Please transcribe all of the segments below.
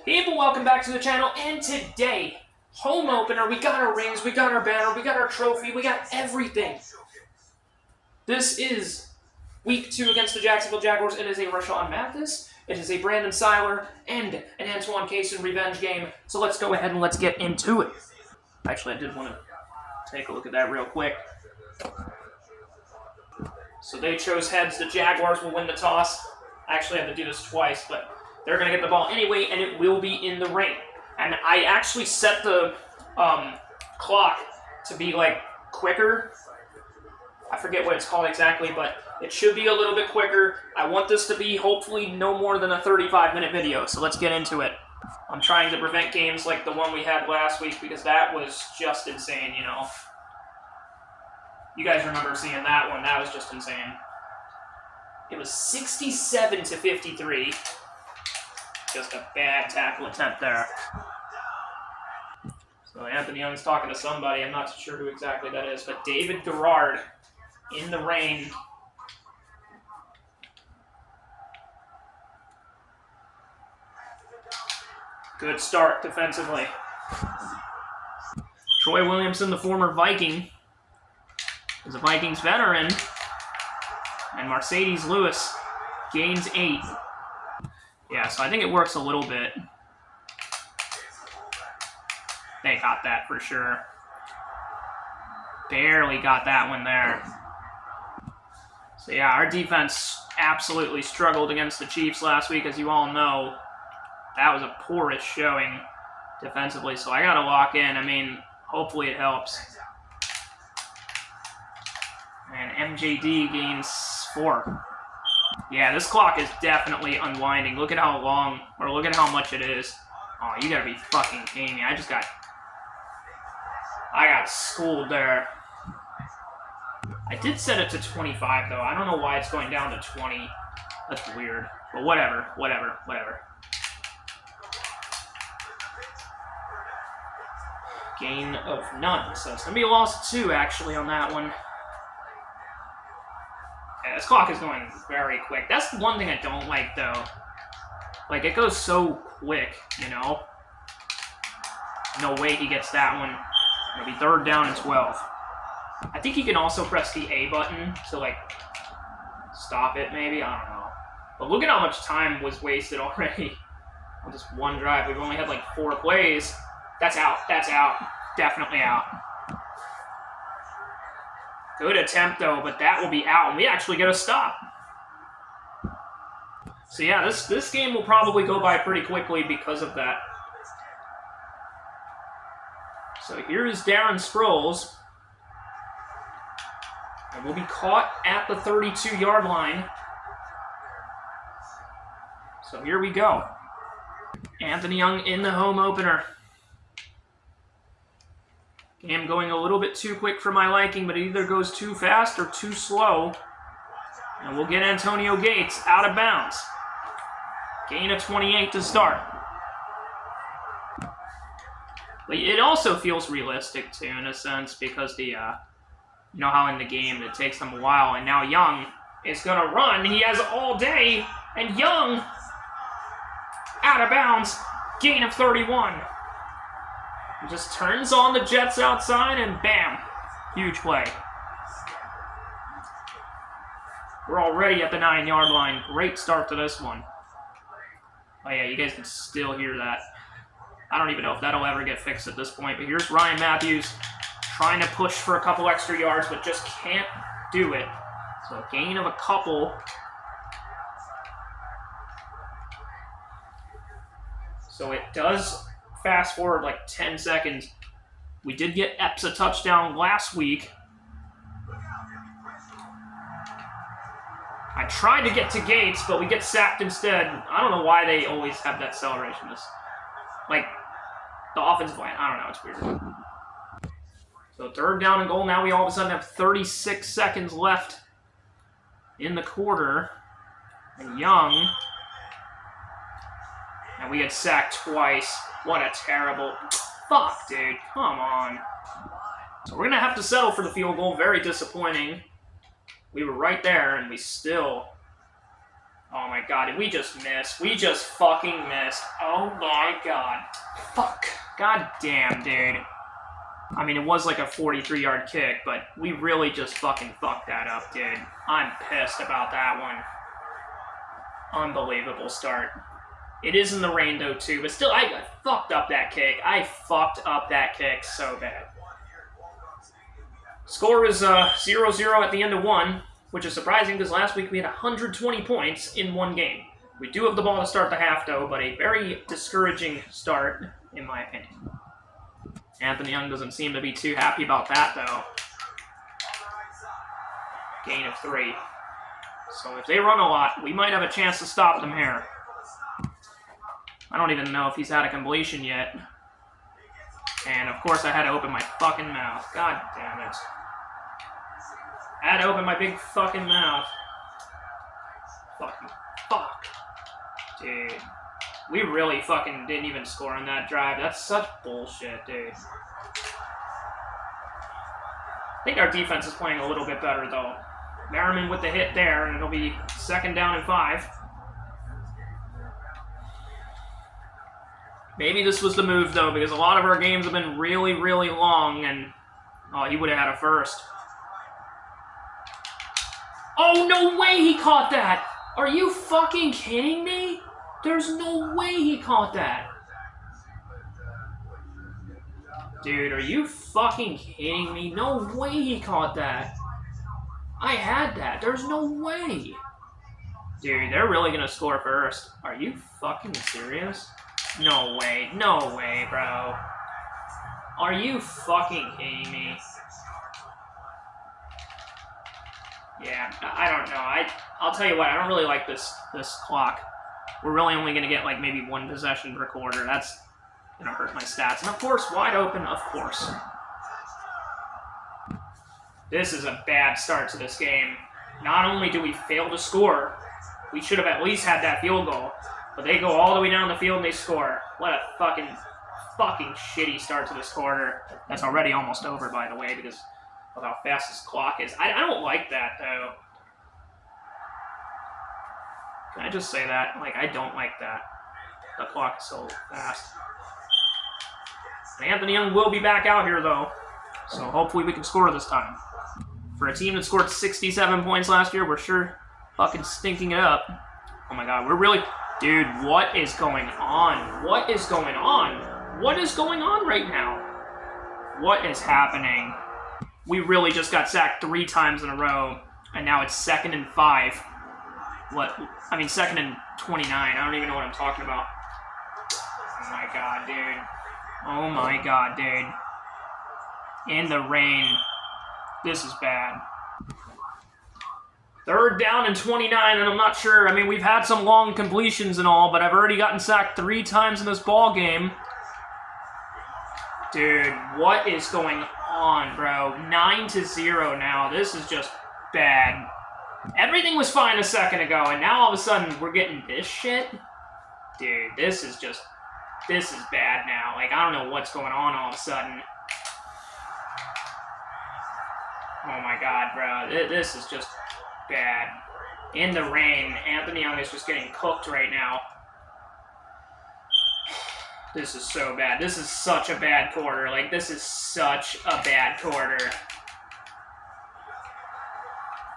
People, welcome back to the channel, and today, home opener, we got our rings, we got our banner, we got our trophy, we got everything. This is week 2 against the Jacksonville Jaguars. It is a Rashawn Mathis, it is a Brandon Seiler, and an Antoine Cason revenge game. So let's go ahead and let's get into it. Actually, I did want to take a look at that real quick. So they chose heads. The Jaguars will win the toss. I actually had to do this twice, but they're going to get the ball anyway, and it will be in the rain. And I actually set the clock to be, like, quicker. I forget what it's called exactly, but it should be a little bit quicker. I want this to be, hopefully, no more than a 35-minute video, so let's get into it. I'm trying to prevent games like the one we had last week, because that was just insane, you know. You guys remember seeing that one. That was just insane. It was 67-53. Just a bad tackle attempt there. So Anthony Young's talking to somebody. I'm not sure who exactly that is, but David Garrard in the rain. Good start defensively. Troy Williamson, the former Viking, is a Vikings veteran. And Mercedes Lewis gains 8. Yeah, so I think it works a little bit. They got that for sure. Barely got that one there. So yeah, our defense absolutely struggled against the Chiefs last week, as you all know. That was a poorish showing defensively, so I gotta lock in. I mean, hopefully it helps. And MJD gains 4. Yeah, this clock is definitely unwinding. Look at how long, or look at how much it is. Oh, you gotta be fucking kidding me. I got schooled there. I did set it to 25, though. I don't know why it's going down to 20. That's weird. But whatever. Gain of none. So it's gonna be a loss of 2, actually, on that one. Yeah, this clock is going very quick. That's the one thing I don't like, though. Like, it goes so quick, you know? No way he gets that one. Maybe 3rd down and 12. I think he can also press the A button to, like, stop it, maybe. I don't know. But look at how much time was wasted already on just one drive. We've only had, like, 4 plays. That's out. That's out. Definitely out. Good attempt, though, but that will be out, and we actually get a stop. So, yeah, this game will probably go by pretty quickly because of that. So, here's Darren Sproles. And will be caught at the 32-yard line. So, here we go. Anthony Young in the home opener. Game going a little bit too quick for my liking, but it either goes too fast or too slow. And we'll get Antonio Gates out of bounds. Gain of 28 to start. But it also feels realistic, too, in a sense, because the, you know how in the game it takes them a while, and now Young is going to run. He has all day, and Young out of bounds. Gain of 31. He just turns on the Jets outside, and bam, huge play. We're already at the 9-yard line. Great start to this one. Oh yeah, you guys can still hear that. I don't even know if that'll ever get fixed at this point, but here's Ryan Matthews trying to push for a couple extra yards, but just can't do it. So a gain of a couple. So it does fast forward like 10 seconds. We did get Epps a touchdown last week. I tried to get to Gates, but we get sacked instead. I don't know why they always have that celebration. Like, the offensive line, I don't know, it's weird. So 3rd down and goal. Now we all of a sudden have 36 seconds left in the quarter. And Young. And we get sacked twice. What a terrible... Fuck, dude. Come on. So we're going to have to settle for the field goal. Very disappointing. We were right there, and we still Oh my god, did we just miss? We just fucking missed. Oh my god. Fuck. God damn, dude. I mean, it was like a 43-yard kick, but we really just fucking fucked that up, dude. I'm pissed about that one. Unbelievable start. It is in the rain, though, too, but still, I fucked up that kick. I fucked up that kick so bad. Score is 0-0 at the end of one, which is surprising because last week we had 120 points in one game. We do have the ball to start the half, though, but a very discouraging start, in my opinion. Anthony Young doesn't seem to be too happy about that, though. Gain of 3. So if they run a lot, we might have a chance to stop them here. I don't even know if he's had a completion yet. And of course I had to open my fucking mouth. God damn it. I had to open my big fucking mouth. Fucking fuck. Dude. We really fucking didn't even score on that drive. That's such bullshit, dude. I think our defense is playing a little bit better, though. Merriman with the hit there, and it'll be 2nd down and 5. Maybe this was the move, though, because a lot of our games have been really, really long, and... Oh, he would have had a first. Oh, no way he caught that! Are you fucking kidding me? There's no way he caught that. Dude, are you fucking kidding me? No way he caught that. I had that. There's no way. Dude, they're really gonna score first. Are you fucking serious? No way. No way, bro. Are you fucking kidding me? Yeah, I don't know. I'll tell you what, I don't really like this clock. We're really only going to get, like, maybe 1 possession per quarter. That's going to hurt my stats. And, of course, wide open, of course. This is a bad start to this game. Not only do we fail to score, we should have at least had that field goal. But they go all the way down the field and they score. What a fucking shitty start to this quarter. That's already almost over, by the way, because of how fast this clock is. I don't like that, though. Can I just say that? Like, I don't like that. The clock is so fast. And Anthony Young will be back out here, though. So hopefully we can score this time. For a team that scored 67 points last year, we're sure fucking stinking it up. Oh my god, we're really... Dude, what is going on? What is going on? What is going on right now? What is happening? We really just got sacked 3 times in a row, and now it's 2nd and 5. What? I mean, 2nd and 29. I don't even know what I'm talking about. Oh my god, dude. Oh my god, dude. In the rain. This is bad. 3rd down and 29, and I'm not sure. I mean, we've had some long completions and all, but I've already gotten sacked 3 times in this ball game. Dude, what is going on, bro? 9-0 now. This is just bad. Everything was fine a second ago, and now all of a sudden we're getting this shit? Dude, this is bad now. Like, I don't know what's going on all of a sudden. Oh my god, bro. This is just bad. In the rain, Anthony Young is just getting cooked right now. This is so bad. This is such a bad quarter. Like, this is such a bad quarter.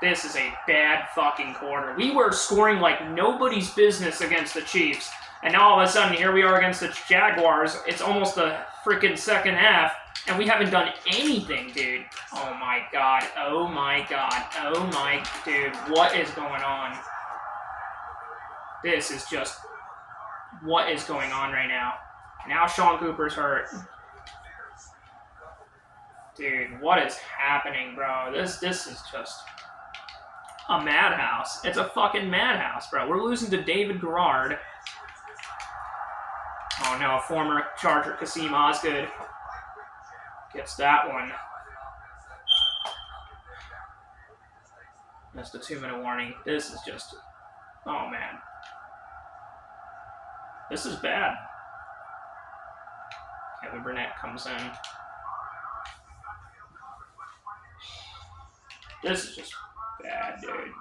This is a bad fucking quarter. We were scoring like nobody's business against the Chiefs. And now all of a sudden, here we are against the Jaguars. It's almost the freaking second half. And we haven't done anything, dude. Oh my god. Oh my god. Oh my... Dude, what is going on? This is just... What is going on right now? Now Sean Cooper's hurt. Dude, what is happening, bro? This is just... a madhouse. It's a fucking madhouse, bro. We're losing to David Garrard. Oh no, former Charger Kasim Osgood gets that one. That's the 2-minute warning. This is just... Oh man. This is bad. Kevin Burnett comes in. This is just bad, dude.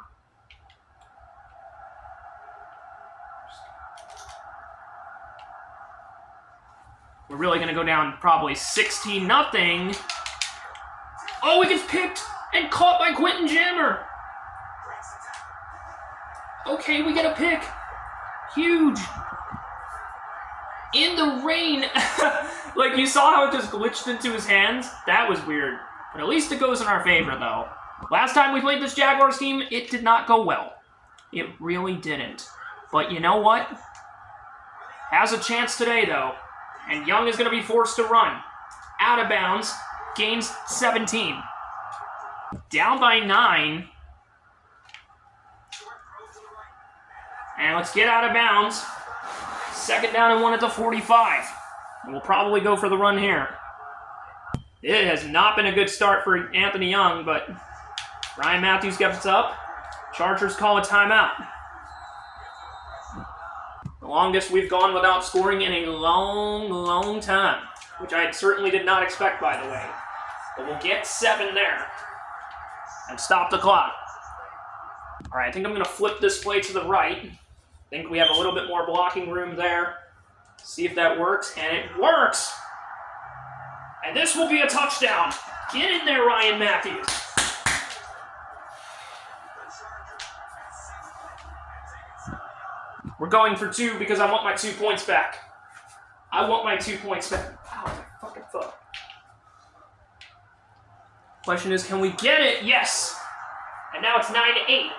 we're really going to go down probably 16-0. Oh, it gets picked and caught by Quentin Jammer. Okay, we get a pick. Huge. In the rain. Like, you saw how it just glitched into his hands? That was weird. But at least it goes in our favor, though. Last time we played this Jaguars team, it did not go well. It really didn't. But you know what? Has a chance today, though. And Young is going to be forced to run. Out of bounds. Gains 17. Down by 9. And let's get out of bounds. 2nd down and 1 at the 45. And we'll probably go for the run here. It has not been a good start for Anthony Young, but Ryan Matthews gets up. Chargers call a timeout. The longest we've gone without scoring in a long time, which I certainly did not expect, by the way. But we'll get 7 there and stop the clock. All right, I think I'm going to flip this play to the right. I think we have a little bit more blocking room there. See if that works, and it works! And this will be a touchdown. Get in there, Ryan Matthews. We're going for 2 because I want my 2 points back. I want my 2 points back. Ow, my fucking foot. Question is, can we get it? Yes. And now it's 9-8.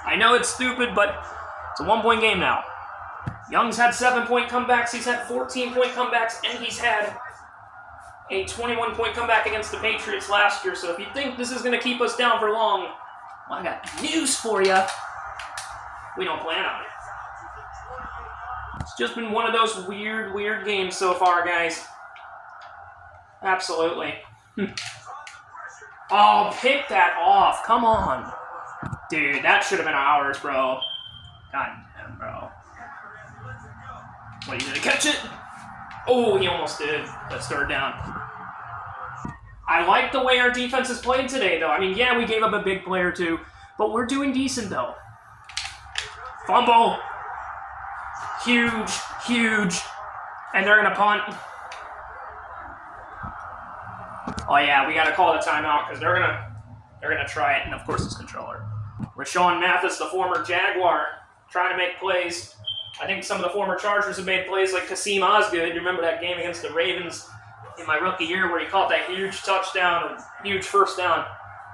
I know it's stupid, but it's a 1-point game now. Young's had 7-point comebacks, he's had 14-point comebacks, and he's had a 21-point comeback against the Patriots last year. So if you think this is going to keep us down for long, well, I got news for you. We don't plan on it. It's just been one of those weird games so far, guys. Absolutely. Oh, pick that off. Come on. Dude, that should have been ours, bro. God damn, bro. What, are you going to catch it? Oh, he almost did. That's 3rd down. I like the way our defense has played today, though. I mean, yeah, we gave up a big play or 2, but we're doing decent, though. Fumble. Huge. And they're going to punt. Oh, yeah, we got to call the timeout because they're gonna try it, and of course it's controller. Rashawn Mathis, the former Jaguar, trying to make plays. I think some of the former Chargers have made plays like Kasim Osgood. You remember that game against the Ravens in my rookie year where he caught that huge touchdown or huge 1st down.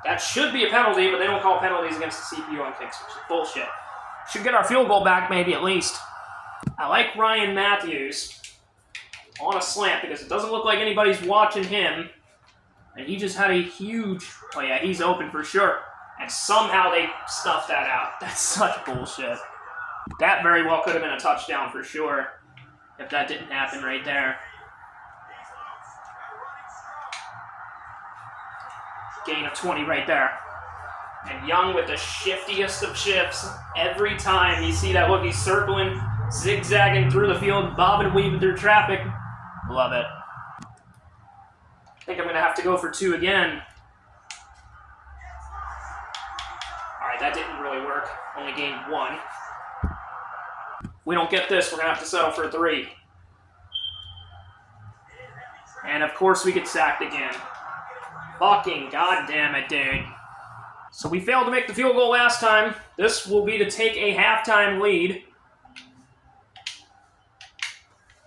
That should be a penalty, but they don't call penalties against the CPU on kicks, which is bullshit. Should get our field goal back maybe at least. I like Ryan Matthews on a slant because it doesn't look like anybody's watching him. And he just had a huge... Oh, yeah, he's open for sure. And somehow they stuffed that out. That's such bullshit. That very well could have been a touchdown for sure if that didn't happen right there. Gain of 20 right there. And Young with the shiftiest of shifts. Every time you see that look, he's circling, zigzagging through the field, bobbing and weaving through traffic. Love it. I think I'm going to have to go for 2 again. Alright, that didn't really work. Only gained 1. We don't get this, we're going to have to settle for 3. And of course we get sacked again. Fucking goddamn it, dude. So we failed to make the field goal last time. This will be to take a halftime lead.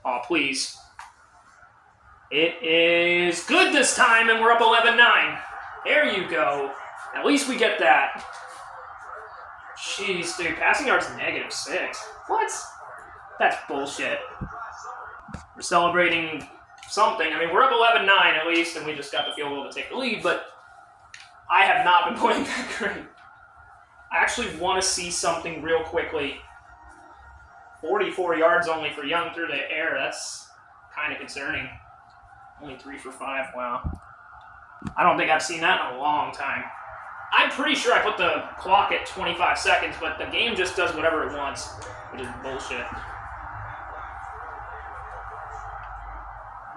Oh, please. It is good this time, and we're up 11-9. There you go. At least we get that. Jeez, dude. Passing yards -6. What? That's bullshit. We're celebrating something. I mean, we're up 11-9 at least, and we just got the field goal to take the lead, but I have not been playing that great. I actually want to see something real quickly. 44 yards only for Young through the air. That's kind of concerning. Only 3 for 5. Wow. I don't think I've seen that in a long time. I'm pretty sure I put the clock at 25 seconds, but the game just does whatever it wants, which is bullshit.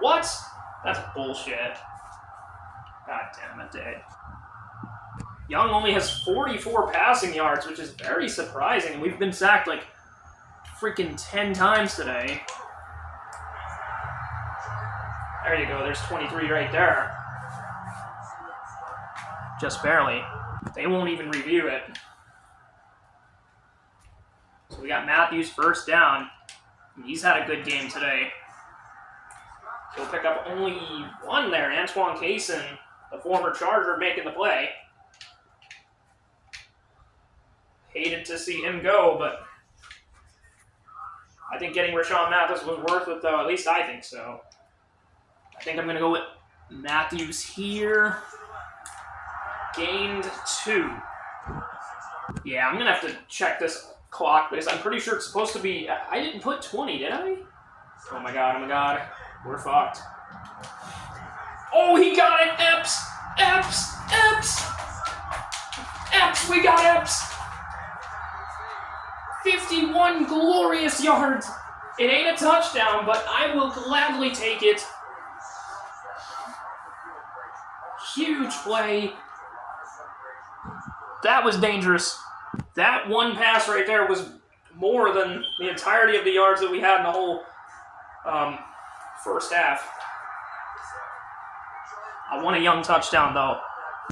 What? That's bullshit. God damn it, dude. Young only has 44 passing yards, which is very surprising. We've been sacked like freaking 10 times today. There you go. There's 23 right there. Just barely. They won't even review it. So we got Matthews first down. He's had a good game today. He'll pick up only one there. Antoine Cason, the former Charger, making the play. Hated to see him go, but I think getting Rashawn Mathis was worth it, though. At least I think so. I think I'm going to go with Matthews here. Gained 2. Yeah, I'm going to have to check this clock because I'm pretty sure it's supposed to be... I didn't put 20, did I? Oh my god. We're fucked. Oh, he got it! Epps! We got Epps! 51 glorious yards. It ain't a touchdown, but I will gladly take it. Huge play. That was dangerous. That one pass right there was more than the entirety of the yards that we had in the whole first half. I want a Young touchdown, though.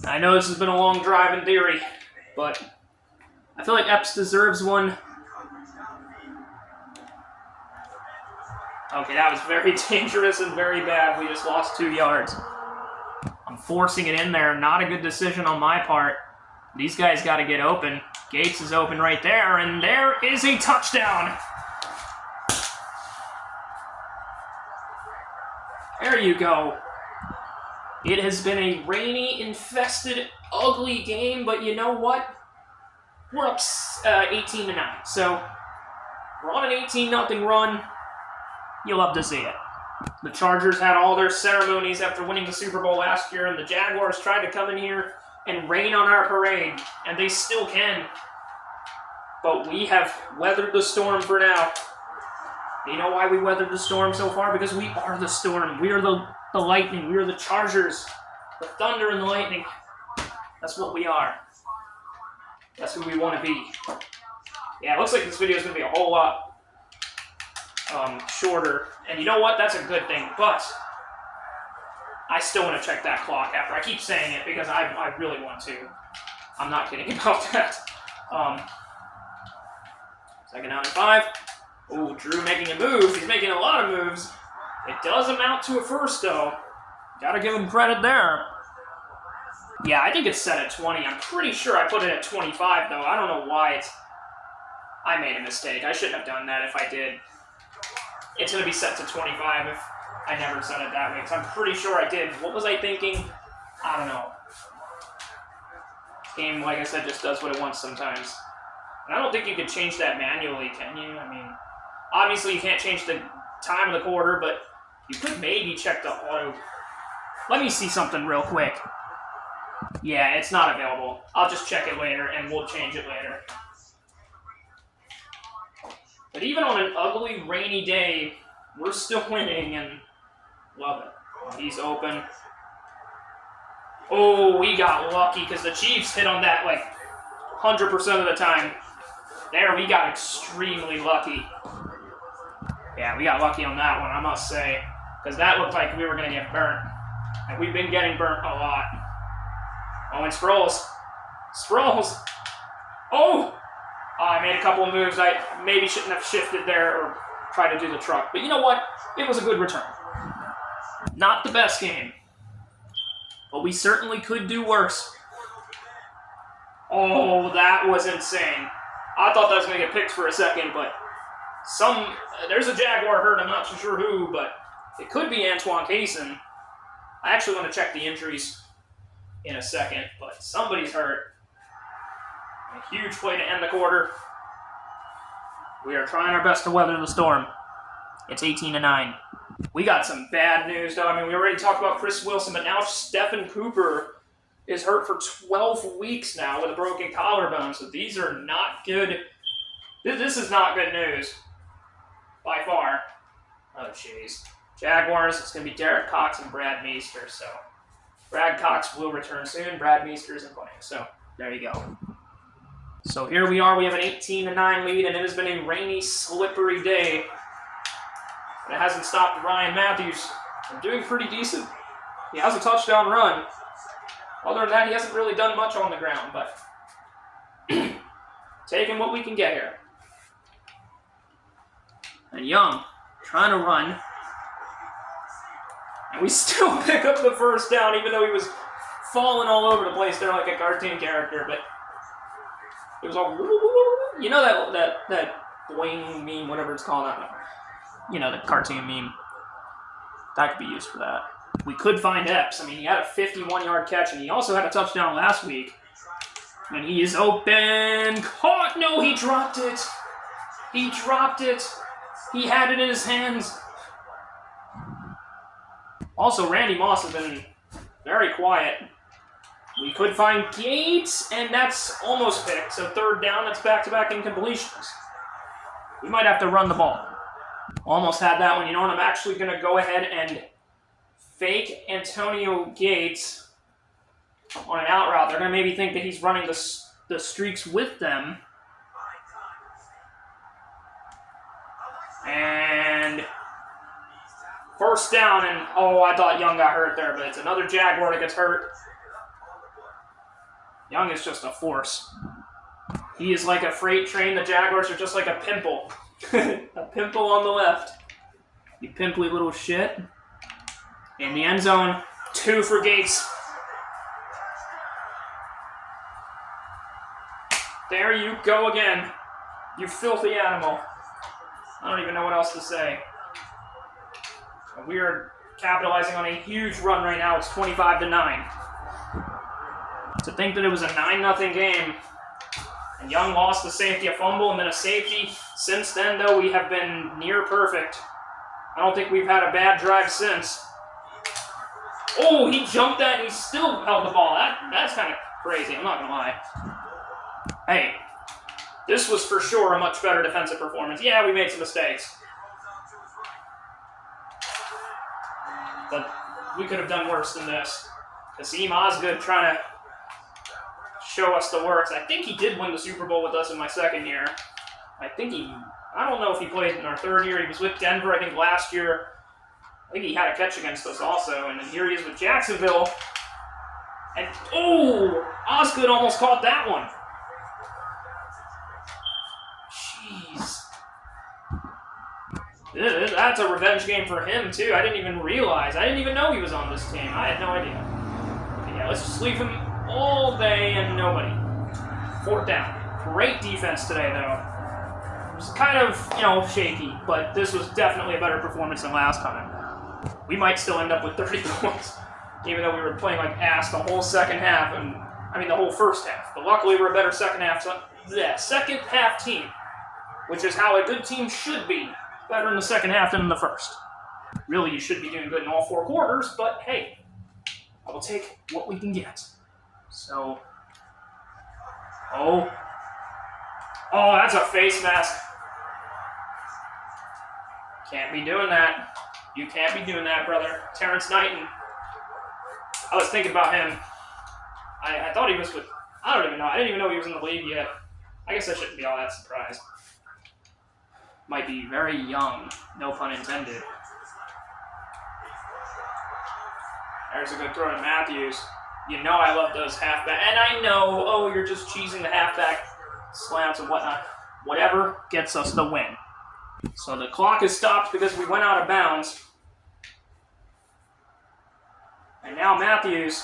I know this has been a long drive in theory, but I feel like Epps deserves one. Okay, that was very dangerous and very bad. We just lost 2 yards. I'm forcing it in there. Not a good decision on my part. These guys got to get open. Gates is open right there, and there is a touchdown. There you go. It has been a rainy, infested, ugly game, but you know what? We're up 18-9. So we're on an 18-0 run. You'll love to see it. The Chargers had all their ceremonies after winning the Super Bowl last year, and the Jaguars tried to come in here and rain on our parade, and they still can. But we have weathered the storm for now. You know why we weathered the storm so far? Because we are the storm. We are the lightning. We are the Chargers. The thunder and the lightning. That's what we are. That's who we want to be. Yeah, it looks like this video is going to be a whole lot shorter. And you know what? That's a good thing. But I still want to check that clock after. I keep saying it because I really want to. I'm not kidding about that. Second down and 5. Ooh, Drew making a move. He's making a lot of moves. It does amount to a first, though. Gotta give him credit there. Yeah, I think it's set at 20. I'm pretty sure I put it at 25, though. I don't know why I made a mistake. I shouldn't have done that if I did. It's going to be set to 25 if I never set it that way, because I'm pretty sure I did. What was I thinking? I don't know. This game, like I said, just does what it wants sometimes. And I don't think you can change that manually, can you? I mean, obviously you can't change the time of the quarter, but you could maybe check the auto. Let me see something real quick. Yeah, it's not available. I'll just check it later, and we'll change it later. But even on an ugly, rainy day, we're still winning, and love it. He's open. Oh, we got lucky, because the Chiefs hit on that, like, 100% of the time. There, we got extremely lucky. Yeah, we got lucky on that one, I must say. Because that looked like we were going to get burnt. And we've been getting burnt a lot. Oh, and Sproles. Oh! I made a couple of moves. I maybe shouldn't have shifted there or tried to do the truck. But you know what? It was a good return. Not the best game. But we certainly could do worse. Oh, that was insane. I thought that was going to get picked for a second, but there's a Jaguar hurt. I'm not too sure who, but it could be Antoine Cason. I actually want to check the injuries in a second, but somebody's hurt. A huge play to end the quarter. We are trying our best to weather the storm. It's 18-9. We got some bad news, though. I mean, we already talked about Chris Wilson, but now Stephen Cooper is hurt for 12 weeks now with a broken collarbone, so these are not good. This is not good news. By far. Oh, jeez. Jaguars, it's going to be Derek Cox and Brad Meester, so Brad Cox will return soon. Brad Meester isn't playing, so there you go. So here we are. We have an 18-9 lead, and it has been a rainy, slippery day. But it hasn't stopped Ryan Matthews I'm doing pretty decent. He has a touchdown run. Other than that, he hasn't really done much on the ground, but taking what we can get here. And Young trying to run. And we still pick up the first down, even though he was falling all over the place there like a cartoon character, but it was all, you know that boing meme, whatever it's called, I don't know. You know, the cartoon meme. That could be used for that. We could find Epps. I mean, he had a 51-yard catch, and he also had a touchdown last week. And he is open. Caught. No, he dropped it. He dropped it. He had it in his hands. Also, Randy Moss has been very quiet. We could find Gates, and that's almost picked. So third down, that's back-to-back incompletions. We might have to run the ball. Almost had that one. You know what? I'm actually going to go ahead and fake Antonio Gates on an out route. They're going to maybe think that he's running the streaks with them. And first down, and I thought Young got hurt there, but it's another Jaguar that gets hurt. Young is just a force. He is like a freight train. The Jaguars are just like a pimple. A pimple on the left. You pimply little shit. In the end zone, 2 for Gates. There you go again. You filthy animal. I don't even know what else to say. We are capitalizing on a huge run right now. It's 25-9. To think that it was a 9-0 game, and Young lost the safety, a fumble, and then a safety. Since then, though, we have been near perfect. I don't think we've had a bad drive since. Oh, he jumped that and he still held the ball. That's kind of crazy, I'm not going to lie. Hey, this was for sure a much better defensive performance. Yeah, we made some mistakes. But we could have done worse than this. Kasim Osgood trying to show us the works. I think he did win the Super Bowl with us in my second year. I don't know if he played in our third year. He was with Denver, I think, last year. I think he had a catch against us also. And then here he is with Jacksonville. And, Osgood almost caught that one. Jeez. That's a revenge game for him, too. I didn't even realize. I didn't even know he was on this team. I had no idea. But yeah, let's just leave him all day and nobody. Fourth down. Great defense today, though. It was kind of, shaky, but this was definitely a better performance than last time. We might still end up with 30 points, even though we were playing like ass the whole second half, the whole first half. But luckily, we're a better second half team, which is how a good team should be. Better in the second half than in the first. Really, you should be doing good in all 4 quarters, but hey, I will take what we can get. So, that's a face mask. Can't be doing that. You can't be doing that, brother. Terrence Knighton. I was thinking about him. I thought he was with, I don't even know. I didn't even know he was in the league yet. I guess I shouldn't be all that surprised. Might be very young, no pun intended. There's a good throw to Matthews. You know I love those halfback. And I know, you're just cheesing the halfback slants and whatnot. Whatever gets us the win. So the clock is stopped because we went out of bounds. And now Matthews,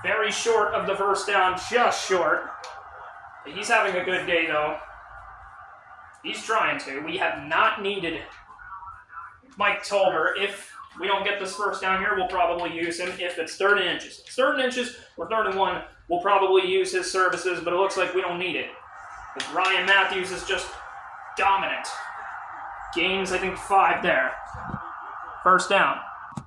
very short of the first down, just short. He's having a good day, though. He's trying to. We have not needed Mike Tolbert. If we don't get this first down here, we'll probably use him. If it's 3rd and inches. If it's 3rd and inches or 3rd and 1, we'll probably use his services, but it looks like we don't need it. Because Ryan Matthews is just dominant. Gains, I think, 5 there. First down.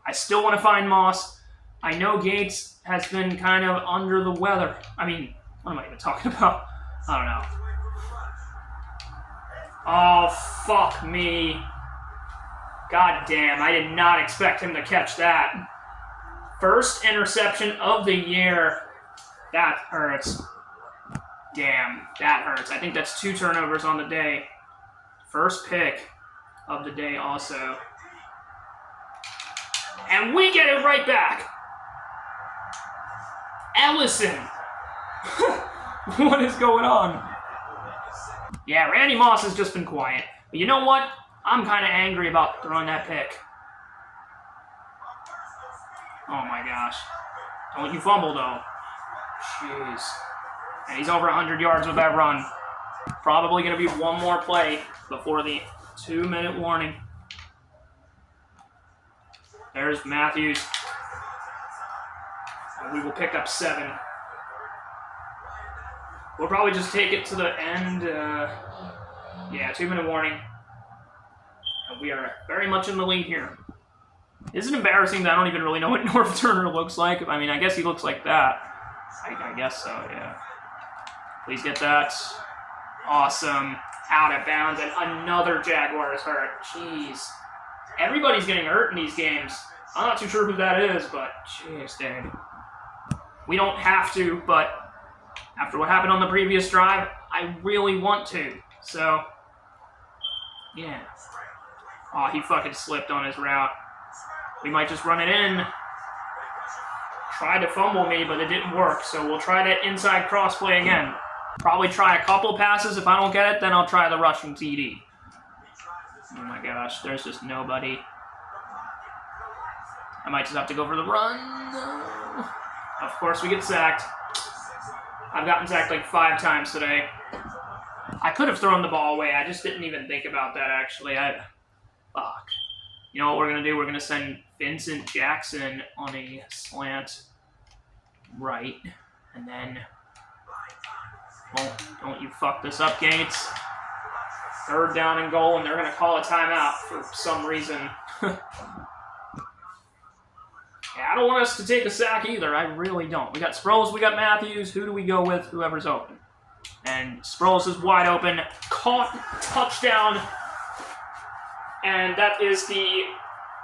I still want to find Moss. I know Gates has been kind of under the weather. I mean, what am I even talking about? I don't know. Oh, fuck me. God damn, I did not expect him to catch that. First interception of the year. That hurts. Damn, that hurts. I think that's 2 turnovers on the day. First pick. of the day also. And we get it right back. Ellison. What is going on? Yeah, Randy Moss has just been quiet. But you know what? I'm kind of angry about throwing that pick. Oh my gosh. Don't you fumble, though. Jeez. And he's over 100 yards with that run. Probably going to be one more play before the 2-minute warning. There's Matthews. And we will pick up 7. We'll probably just take it to the end. Yeah, 2-minute warning. And we are very much in the lead here. Is it embarrassing that I don't even really know what Norv Turner looks like? I mean, I guess he looks like that. I guess so, yeah. Please get that. Awesome. Out of bounds, and another Jaguar is hurt. Jeez. Everybody's getting hurt in these games. I'm not too sure who that is, but jeez, dude. We don't have to, but after what happened on the previous drive, I really want to. So, yeah. Oh, he fucking slipped on his route. We might just run it in. Tried to fumble me, but it didn't work, so we'll try that inside crossplay again. Probably try a couple passes. If I don't get it, then I'll try the rushing TD. Oh my gosh, there's just nobody. I might just have to go for the run. No. Of course, we get sacked. I've gotten sacked like 5 times today. I could have thrown the ball away. I just didn't even think about that, actually. Fuck. You know what we're going to do? We're going to send Vincent Jackson on a slant right. And then... don't you fuck this up, Gates. 3rd down and goal, and they're going to call a timeout for some reason. Yeah, I don't want us to take a sack either. I really don't. We got Sproles, we got Matthews. Who do we go with? Whoever's open. And Sproles is wide open. Caught. Touchdown. And that is the,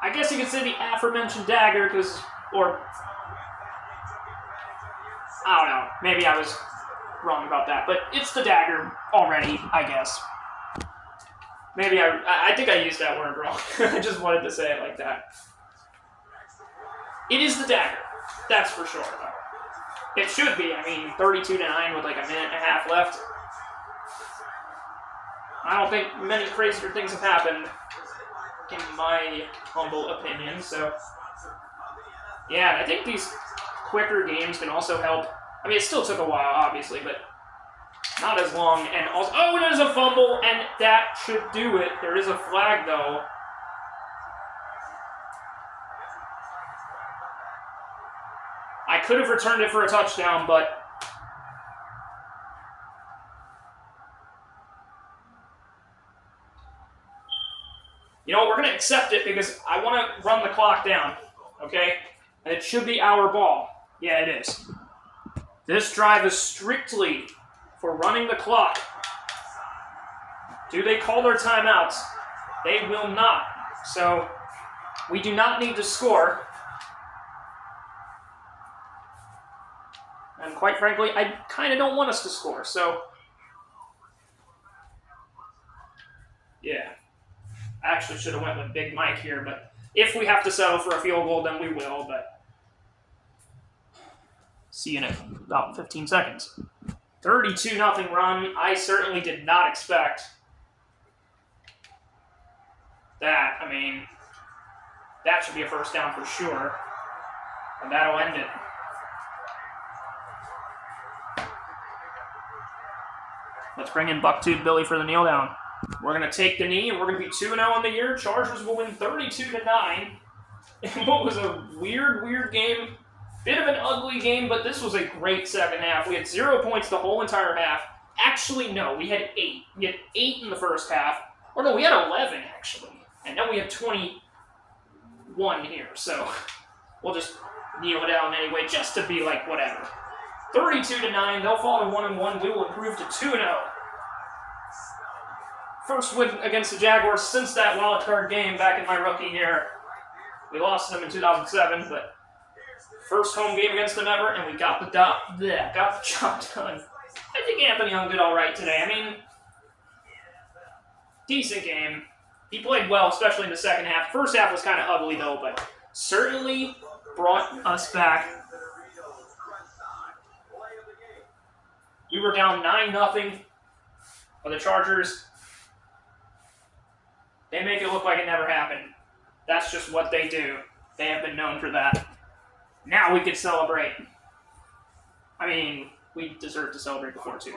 I guess you could say the aforementioned dagger, because, or, I don't know. Maybe I was wrong about that, but it's the dagger already, I guess. Maybe I think I used that word wrong. I just wanted to say it like that. It is the dagger. That's for sure, though. It should be. I mean, 32-9 with like a minute and a half left. I don't think many crazier things have happened, in my humble opinion, so... Yeah, I think these quicker games can also help. I mean, it still took a while, obviously, but not as long. And also, oh, there's a fumble, and that should do it. There is a flag, though. I could have returned it for a touchdown, but... You know what, we're going to accept it because I want to run the clock down, okay? And it should be our ball. Yeah, it is. This drive is strictly for running the clock. Do they call their timeouts? They will not. So, we do not need to score. And quite frankly, I kind of don't want us to score, so... Yeah. I actually should have went with Big Mike here, but if we have to settle for a field goal, then we will, but... See you in about 15 seconds. 32-0 run. I certainly did not expect that. I mean, that should be a first down for sure. And that'll end it. Let's bring in Bucktooth Billy for the kneel down. We're going to take the knee, and we're going to be 2-0 on the year. Chargers will win 32-9. In what was a weird game. Bit of an ugly game, but this was a great second half. We had 0 points the whole entire half. Actually, no, we had 8. We had 8 in the first half. Or no, we had 11, actually. And then we had 21 here, so we'll just kneel it down anyway, just to be like, whatever. 32-9, they'll fall to 1-1. We will improve to 2-0. First win against the Jaguars since that wild card game back in my rookie year. We lost them in 2007, but first home game against them ever, and we got the job done. I think Anthony Young did all right today. I mean, decent game. He played well, especially in the second half. First half was kind of ugly, though, but certainly brought us back. We were down 9-0 for the Chargers. They make it look like it never happened. That's just what they do. They have been known for that. Now we could celebrate. I mean, we deserve to celebrate before, too.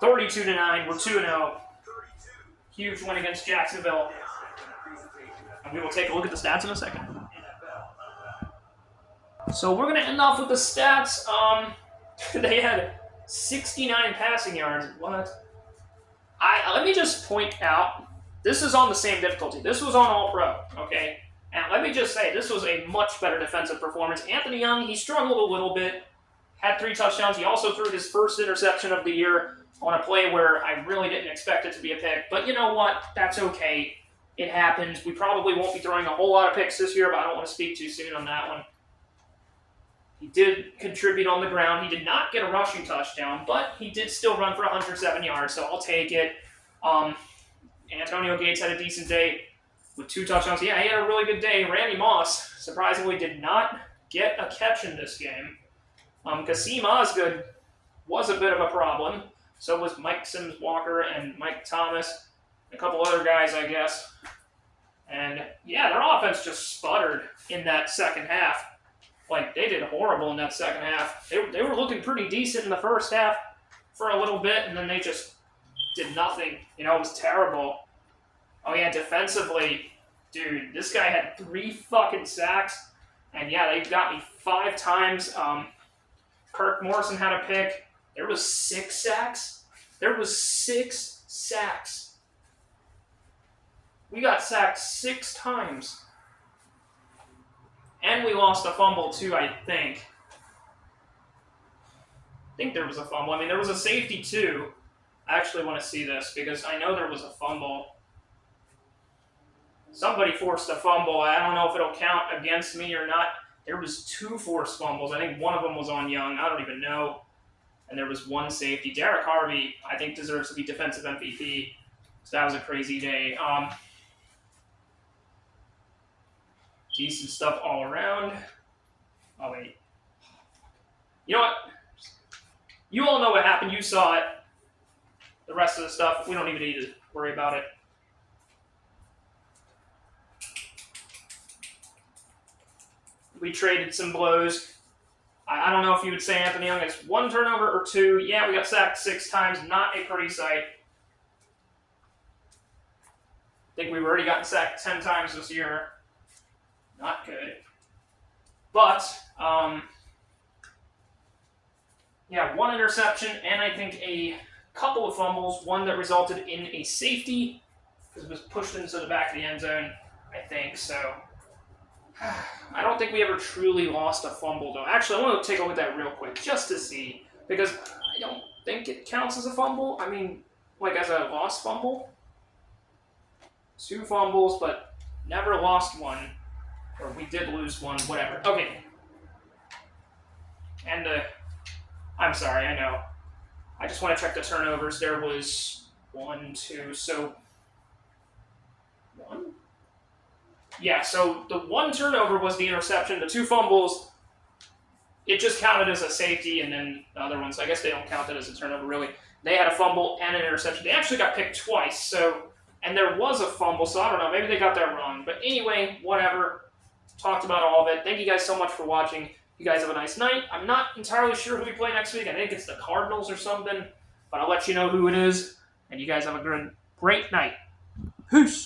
32-9. We're 2-0. Huge win against Jacksonville. And we will take a look at the stats in a second. So we're going to end off with the stats. They had 69 passing yards. What? Let me just point out, this is on the same difficulty. This was on All-Pro, okay? And let me just say, this was a much better defensive performance. Anthony Young, he struggled a little bit. Had 3 touchdowns. He also threw his first interception of the year on a play where I really didn't expect it to be a pick. But you know what? That's okay. It happens. We probably won't be throwing a whole lot of picks this year, but I don't want to speak too soon on that one. He did contribute on the ground. He did not get a rushing touchdown, but he did still run for 107 yards, so I'll take it. Antonio Gates had a decent day with 2 touchdowns. Yeah, he had a really good day. Randy Moss, surprisingly, did not get a catch in this game. Kasim Osgood was a bit of a problem. So was Mike Sims-Walker and Mike Thomas. A couple other guys, I guess. And, yeah, their offense just sputtered in that second half. Like, they did horrible in that second half. They were looking pretty decent in the first half for a little bit, and then they just did nothing. You know, it was terrible. Oh, yeah, defensively, dude, this guy had 3 fucking sacks. And, yeah, they got me 5 times. Kirk Morrison had a pick. There was 6 sacks. There was 6 sacks. We got sacked 6 times. And we lost a fumble, too, I think. I think there was a fumble. I mean, there was a safety, too. I actually want to see this because I know there was a fumble. Somebody forced a fumble. I don't know if it'll count against me or not. There was 2 forced fumbles. I think one of them was on Young. I don't even know. And there was 1 safety. Derek Harvey, I think, deserves to be defensive MVP. So that was a crazy day. Decent stuff all around. Oh, wait. You know what? You all know what happened. You saw it. The rest of the stuff, we don't even need to worry about it. We traded some blows. I don't know if you would say Anthony Young has 1 turnover or 2. Yeah, we got sacked 6 times. Not a pretty sight. I think we've already gotten sacked 10 times this year. Not good. But, yeah, 1 interception and I think a couple of fumbles. One that resulted in a safety because it was pushed into the back of the end zone, I think. So, I don't think we ever truly lost a fumble, though. Actually, I want to take a look at that real quick, just to see, because I don't think it counts as a fumble. I mean, like as a lost fumble. 2 fumbles, but never lost one. Or we did lose one, whatever. Okay. And, I'm sorry, I know. I just want to check the turnovers. There was 1, 2, so 1? Yeah, so the 1 turnover was the interception. The 2 fumbles, it just counted as a safety, and then the other ones, I guess they don't count it as a turnover, really. They had a fumble and an interception. They actually got picked twice, so, and there was a fumble, so I don't know, maybe they got that wrong. But anyway, whatever. Talked about all of it. Thank you guys so much for watching. You guys have a nice night. I'm not entirely sure who we play next week. I think it's the Cardinals or something, but I'll let you know who it is. And you guys have a great night. Peace.